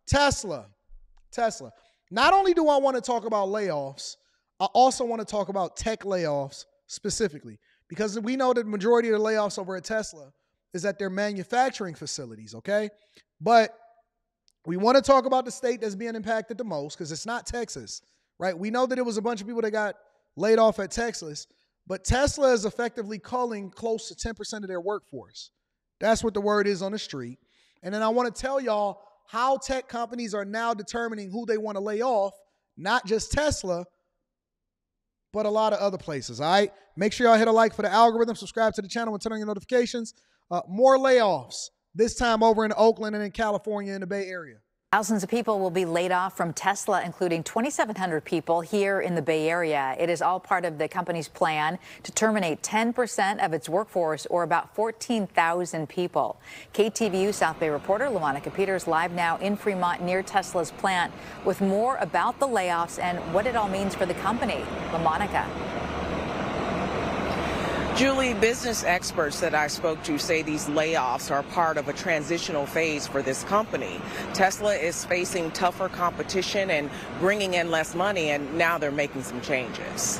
Tesla. Tesla. Not only do I want to talk about layoffs, I also want to talk about tech layoffs specifically, because we know that the majority of the layoffs over at Tesla is at their manufacturing facilities, okay? But we want to talk about the state that's being impacted the most, because it's not Texas, right? We know that it was a bunch of people that got laid off at Texas, but Tesla is effectively culling close to 10% of their workforce. That's what the word is on the street. And then I want to tell y'all how tech companies are now determining who they want to lay off, not just Tesla, but a lot of other places. All right, make sure y'all hit a like for the algorithm, subscribe to the channel, and turn on your notifications. More layoffs, this time over in Oakland and in California in the Bay Area. Thousands of people will be laid off from Tesla, including 2,700 people here in the Bay Area. It is all part of the company's plan to terminate 10% of its workforce, or about 14,000 people. KTVU South Bay reporter LaMonica Peters live now in Fremont near Tesla's plant with more about the layoffs and what it all means for the company. LaMonica. Julie, business experts that I spoke to say these layoffs are part of a transitional phase for this company. Tesla is facing tougher competition and bringing in less money, and now they're making some changes.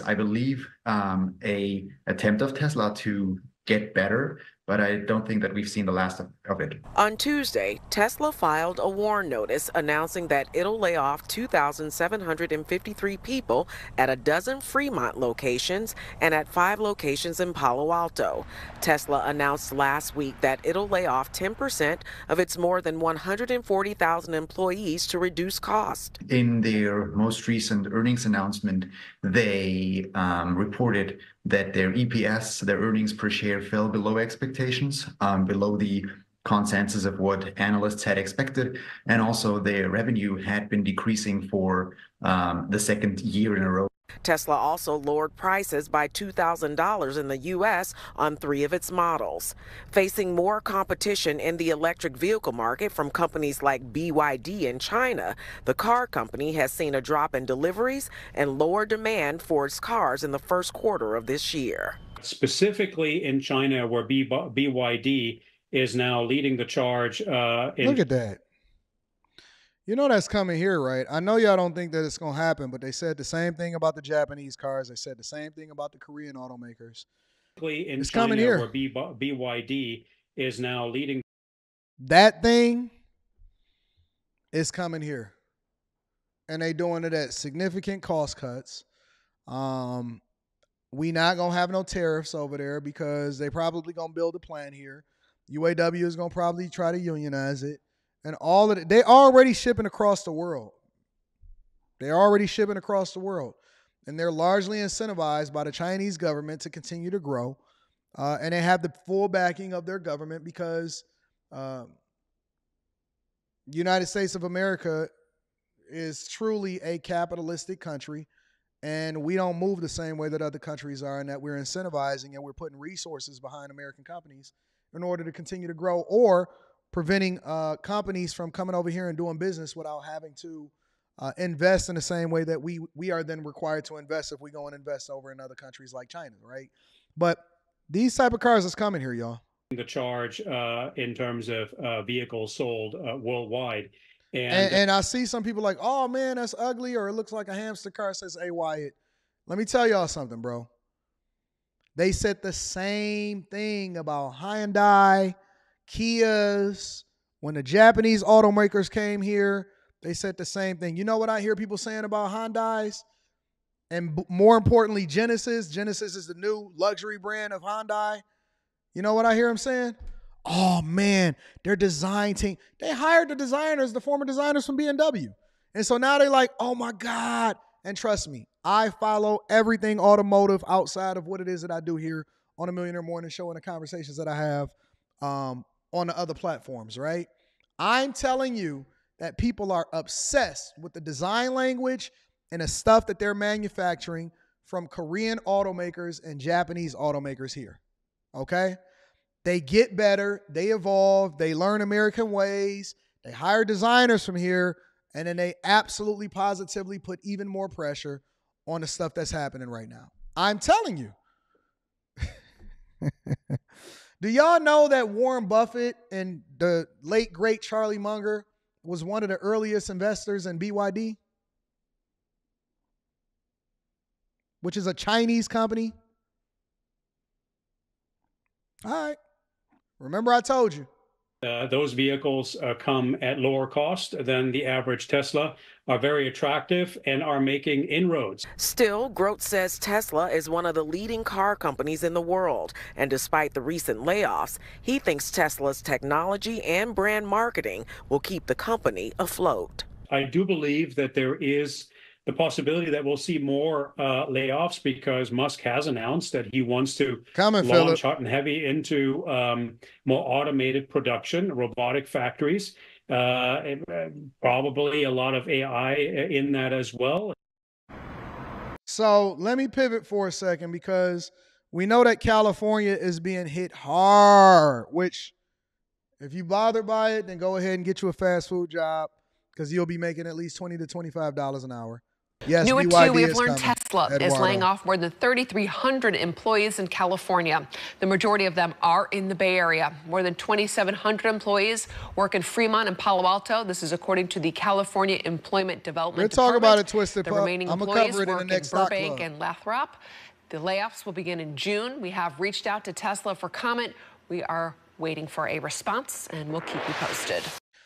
I believe a attempt of Tesla to get better, but I don't think that we've seen the last of it. On Tuesday, Tesla filed a warn notice announcing that it'll lay off 2,753 people at a dozen Fremont locations and at 5 locations in Palo Alto. Tesla announced last week that it'll lay off 10% of its more than 140,000 employees to reduce cost. In their most recent earnings announcement, they reported that their EPS, their earnings per share, fell below expectations, below the consensus of what analysts had expected, and also their revenue had been decreasing for the second year in a row. Tesla also lowered prices by $2,000 in the U.S. on 3 of its models. Facing more competition in the electric vehicle market from companies like BYD in China, the car company has seen a drop in deliveries and lower demand for its cars in the first quarter of this year. Specifically in China, where BYD is now leading the charge. Look at that. You know that's coming here, right? I know y'all don't think that it's going to happen, but they said the same thing about the Japanese cars. They said the same thing about the Korean automakers. It's China, coming here. Where BYD is now leading. That thing is coming here. And they doing it at significant cost cuts. We not going to have no tariffs over there because they probably going to build a plant here. UAW is going to probably try to unionize it. And all of it, they're already shipping across the world. They're already shipping across the world. And they're largely incentivized by the Chinese government to continue to grow. And they have the full backing of their government because the United States of America is truly a capitalistic country. And we don't move the same way that other countries are, in that we're incentivizing and we're putting resources behind American companies in order to continue to grow, or preventing companies from coming over here and doing business without having to invest in the same way that we are then required to invest if we go and invest over in other countries like China, right? But these type of cars is coming here, y'all. The charge in terms of vehicles sold worldwide. And I see some people like, oh, man, that's ugly, or it looks like a hamster car. Says, hey, Wyatt, let me tell y'all something, bro. They said the same thing about Hyundai, Kias. When the Japanese automakers came here, they said the same thing. You know what I hear people saying about Hyundais? And more importantly, Genesis. Genesis is the new luxury brand of Hyundai. You know what I hear them saying? Oh, man, their design team. They hired the designers, the former designers from BMW. And so now they're like, oh, my God. And trust me, I follow everything automotive outside of what it is that I do here on a Millionaire Morning Show and the conversations that I have on the other platforms, right? I'm telling you that people are obsessed with the design language and the stuff that they're manufacturing from Korean automakers and Japanese automakers here, okay? They get better, they evolve, they learn American ways, they hire designers from here, and then they absolutely positively put even more pressure on the stuff that's happening right now. I'm telling you. Do y'all know that Warren Buffett and the late, great Charlie Munger was one of the earliest investors in BYD, which is a Chinese company. All right. Remember I told you. Those vehicles come at lower cost than the average Tesla, are very attractive, and are making inroads. Still, Grote says Tesla is one of the leading car companies in the world. And despite the recent layoffs, he thinks Tesla's technology and brand marketing will keep the company afloat. I do believe that there is the possibility that we'll see more layoffs, because Musk has announced that he wants to launch hot and heavy into more automated production, robotic factories, probably a lot of AI in that as well. So let me pivot for a second, because we know that California is being hit hard, which if you bothered by it, then go ahead and get you a fast food job, because you'll be making at least $20 to $25 an hour. Yes, New at BYD 2, we have is learned coming. Tesla is laying off more than 3,300 employees in California. The majority of them are in the Bay Area. More than 2,700 employees work in Fremont and Palo Alto. This is according to the California Employment Development Department. We'll talk about it, Twisted The Pup. remaining I'm employees cover it in work the in next stock Burbank club. and Lathrop. The layoffs will begin in June. We have reached out to Tesla for comment. We are waiting for a response, and we'll keep you posted.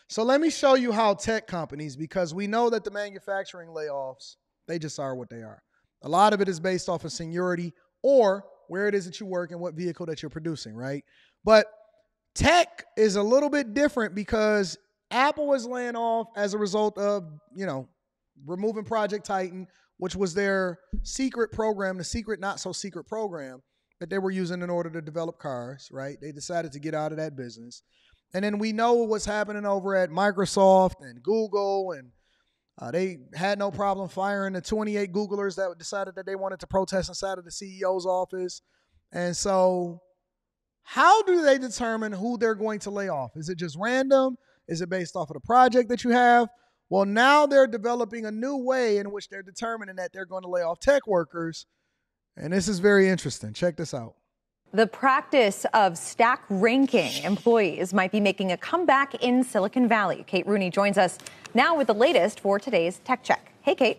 So let me show you how tech companies, because we know that the manufacturing layoffs, they just are what they are. A lot of it is based off of seniority or where it is that you work and what vehicle that you're producing, right? But tech is a little bit different, because Apple is laying off as a result of, removing Project Titan, which was their secret program, the secret not so secret program that they were using in order to develop cars, right? They decided to get out of that business. And then we know what's happening over at Microsoft and Google, and they had no problem firing the 28 Googlers that decided that they wanted to protest inside of the CEO's office. And so how do they determine who they're going to lay off? Is it just random? Is it based off of the project that you have? Well, now they're developing a new way in which they're determining that they're going to lay off tech workers. And this is very interesting. Check this out. The practice of stack ranking employees might be making a comeback in Silicon Valley. Kate Rooney joins us now with the latest for today's Tech Check. Hey, Kate.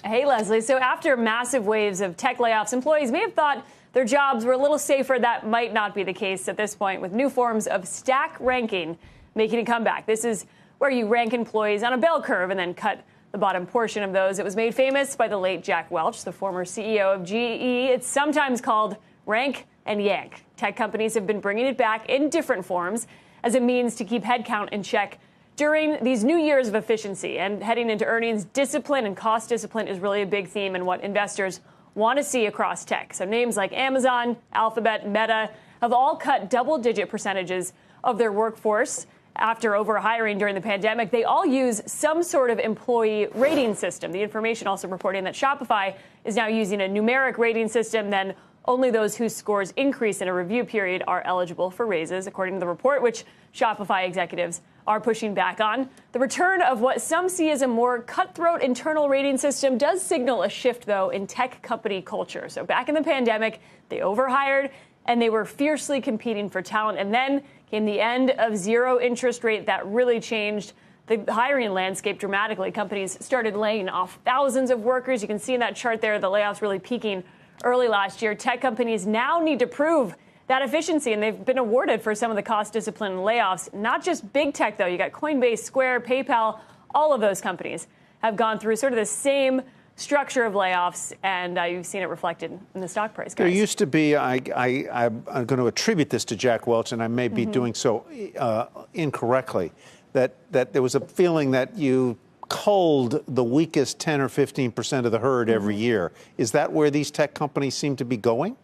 Hey, Leslie. So after massive waves of tech layoffs, employees may have thought their jobs were a little safer. That might not be the case at this point, with new forms of stack ranking making a comeback. This is where you rank employees on a bell curve and then cut the bottom portion of those. It was made famous by the late Jack Welch, the former CEO of GE. It's sometimes called rank and yank. Tech companies have been bringing it back in different forms as a means to keep headcount in check during these new years of efficiency. And heading into earnings, discipline and cost discipline is really a big theme and what investors want to see across tech. So names like Amazon, Alphabet, Meta have all cut double-digit percentages of their workforce after overhiring during the pandemic. They all use some sort of employee rating system. The information also reporting that Shopify is now using a numeric rating system. Then only those whose scores increase in a review period are eligible for raises, according to the report, which Shopify executives are pushing back on. The return of what some see as a more cutthroat internal rating system does signal a shift, though, in tech company culture. So back in the pandemic, they overhired and they were fiercely competing for talent. And then came the end of zero interest rate that really changed the hiring landscape dramatically. Companies started laying off thousands of workers. You can see in that chart there, the layoffs really peaking early last year. Tech companies now need to prove that efficiency, and they've been awarded for some of the cost discipline and layoffs. Not just big tech, though. You got Coinbase, Square, PayPal. All of those companies have gone through sort of the same structure of layoffs, and you've seen it reflected in the stock price, guys. There used to be, I'm going to attribute this to Jack Welch, and I may be doing so incorrectly, that there was a feeling that you culled the weakest 10 or 15% of the herd every year. Is that where these tech companies seem to be going?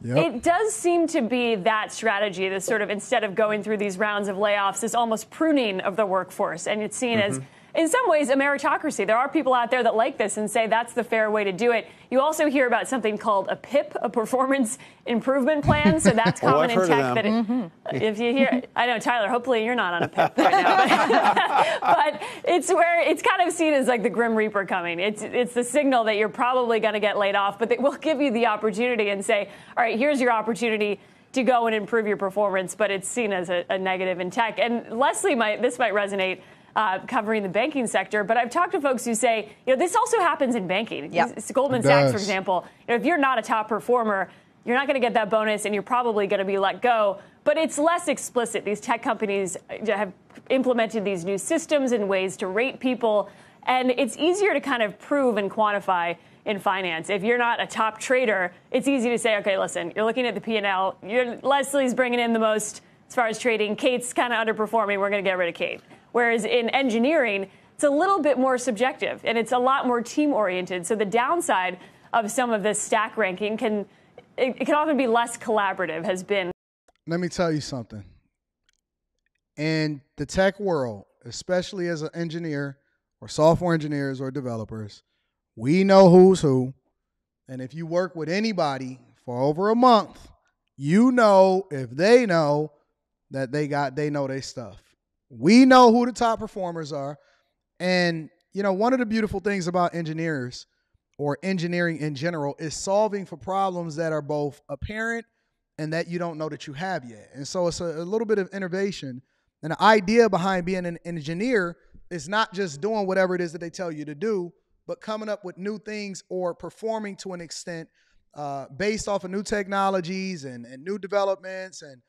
Yep. It does seem to be that strategy, this sort of, instead of going through these rounds of layoffs, this almost pruning of the workforce. And it's seen as, in some ways, a meritocracy. There are people out there that like this and say that's the fair way to do it. You also hear about something called a PIP, a performance improvement plan. So that's common in tech. That if you hear, I know, Tyler, hopefully you're not on a PIP right now. But it's where it's kind of seen as like the Grim Reaper coming. It's the signal that you're probably going to get laid off, but they will give you the opportunity and say, all right, here's your opportunity to go and improve your performance. But it's seen as a negative in tech. And Leslie, this might resonate. covering the banking sector. But I've talked to folks who say, this also happens in banking. Yep. Goldman Sachs, for example, if you're not a top performer, you're not going to get that bonus and you're probably going to be let go. But it's less explicit. These tech companies have implemented these new systems and ways to rate people. And it's easier to kind of prove and quantify in finance. If you're not a top trader, it's easy to say, okay, listen, you're looking at the P&L. Leslie's bringing in the most as far as trading. Kate's kind of underperforming. We're going to get rid of Kate. Whereas in engineering, it's a little bit more subjective and it's a lot more team oriented. So the downside of some of this stack ranking can often be less collaborative, has been. Let me tell you something. In the tech world, especially as an engineer or software engineers or developers, we know who's who. And if you work with anybody for over a month, you know if they know that they know their stuff. We know who the top performers are. And, one of the beautiful things about engineers or engineering in general is solving for problems that are both apparent and that you don't know that you have yet. And so it's a little bit of innovation. And the idea behind being an engineer is not just doing whatever it is that they tell you to do, but coming up with new things or performing to an extent based off of new technologies and new developments and,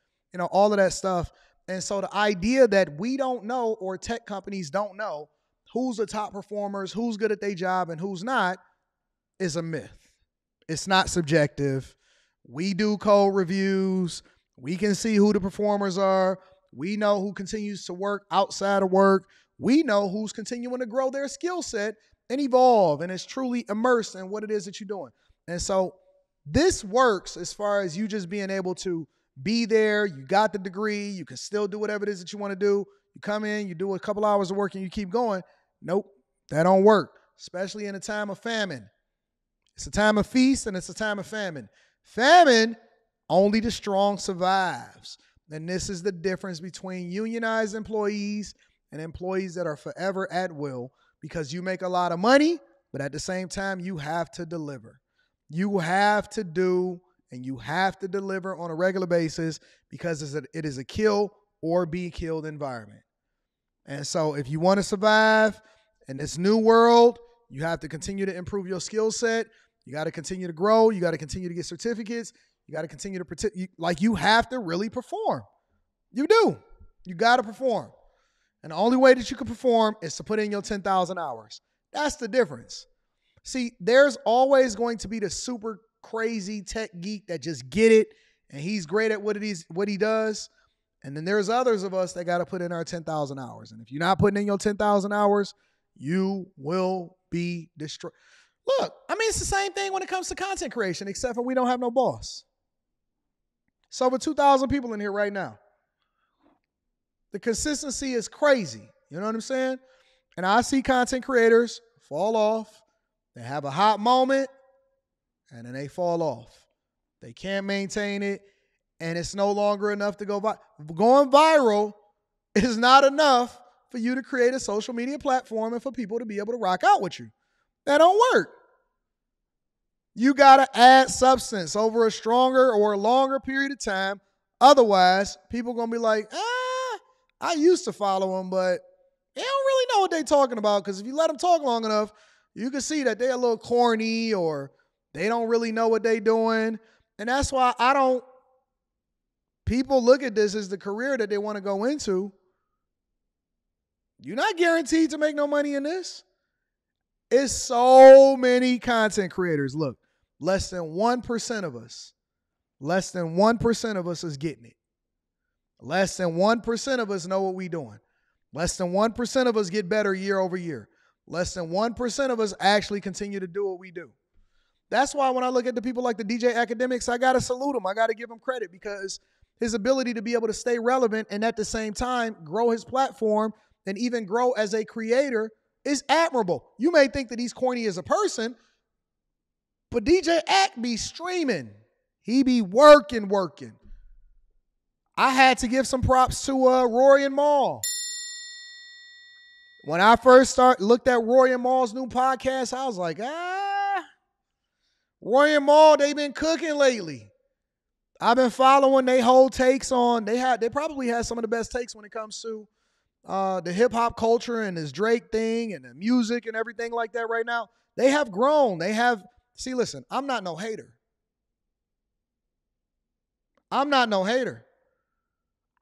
all of that stuff. And so the idea that we don't know or tech companies don't know who's the top performers, who's good at their job and who's not is a myth. It's not subjective. We do code reviews. We can see who the performers are. We know who continues to work outside of work. We know who's continuing to grow their skill set and evolve and is truly immersed in what it is that you're doing. And so this works as far as you just being able to be there. You got the degree. You can still do whatever it is that you want to do. You come in, you do a couple hours of work and you keep going. Nope, that don't work, especially in a time of famine. It's a time of feast and it's a time of famine. Famine, only the strong survives. And this is the difference between unionized employees and employees that are forever at will, because you make a lot of money, but at the same time, you have to deliver. You have to do and you have to deliver on a regular basis because it is a kill or be killed environment. And so if you want to survive in this new world, you have to continue to improve your skill set. You got to continue to grow. You got to continue to get certificates. You got to continue to protect. You have to really perform. You do. You got to perform. And the only way that you can perform is to put in your 10,000 hours. That's the difference. See, there's always going to be the super crazy tech geek that just get it and he's great at what he does. And then there's others of us that got to put in our 10,000 hours. And if you're not putting in your 10,000 hours, you will be destroyed. Look, it's the same thing when it comes to content creation, except for we don't have no boss. It's over 2,000 people in here right now. The consistency is crazy. You know what I'm saying? And I see content creators fall off. They have a hot moment, and then they fall off. They can't maintain it, and it's no longer enough to go viral. Going viral is not enough for you to create a social media platform and for people to be able to rock out with you. That don't work. You got to add substance over a stronger or a longer period of time. Otherwise, people are going to be like, I used to follow them, but they don't really know what they're talking about, because if you let them talk long enough, you can see that they're a little corny or they don't really know what they're doing. And that's why people look at this as the career that they want to go into. You're not guaranteed to make no money in this. It's so many content creators. Look, less than 1% of us is getting it. Less than 1% of us know what we're doing. Less than 1% of us get better year over year. Less than 1% of us actually continue to do what we do. That's why when I look at the people like the DJ Academics, I got to salute him. I got to give him credit, because his ability to be able to stay relevant and at the same time grow his platform and even grow as a creator is admirable. You may think that he's corny as a person, but DJ Ack be streaming. He be working. I had to give some props to Rory and Mal. When I first looked at Rory and Mal's new podcast, I was like, Rory and Mal, they've been cooking lately. I've been following their whole takes on. They probably had some of the best takes when it comes to the hip hop culture and this Drake thing and the music and everything like that right now, they have grown. See, listen, I'm not no hater.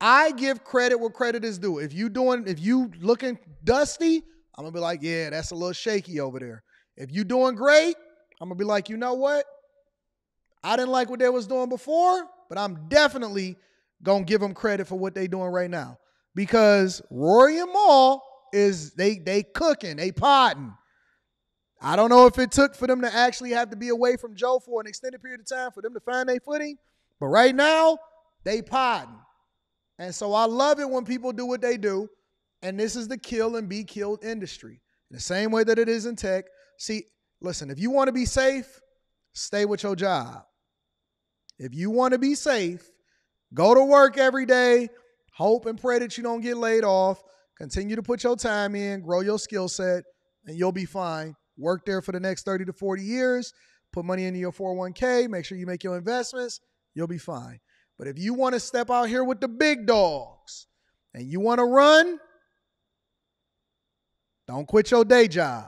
I give credit where credit is due. If you looking dusty, I'm gonna be like, yeah, that's a little shaky over there. If you doing great, I'm gonna be like, you know what? I didn't like what they was doing before, but I'm definitely gonna give them credit for what they doing right now. Because Rory and Maul they cooking, they potting. I don't know if it took for them to actually have to be away from Joe for an extended period of time for them to find their footing, but right now, they potting. And so I love it when people do what they do, and this is the kill and be killed industry. The same way that it is in tech. See, listen, if you want to be safe, stay with your job. If you want to be safe, go to work every day, hope and pray that you don't get laid off, continue to put your time in, grow your skill set, and you'll be fine. Work there for the next 30 to 40 years, put money into your 401k, make sure you make your investments, you'll be fine. But if you want to step out here with the big dogs and you want to run, don't quit your day job.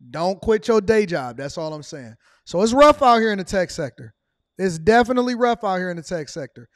Don't quit your day job. That's all I'm saying. So it's rough out here in the tech sector. It's definitely rough out here in the tech sector.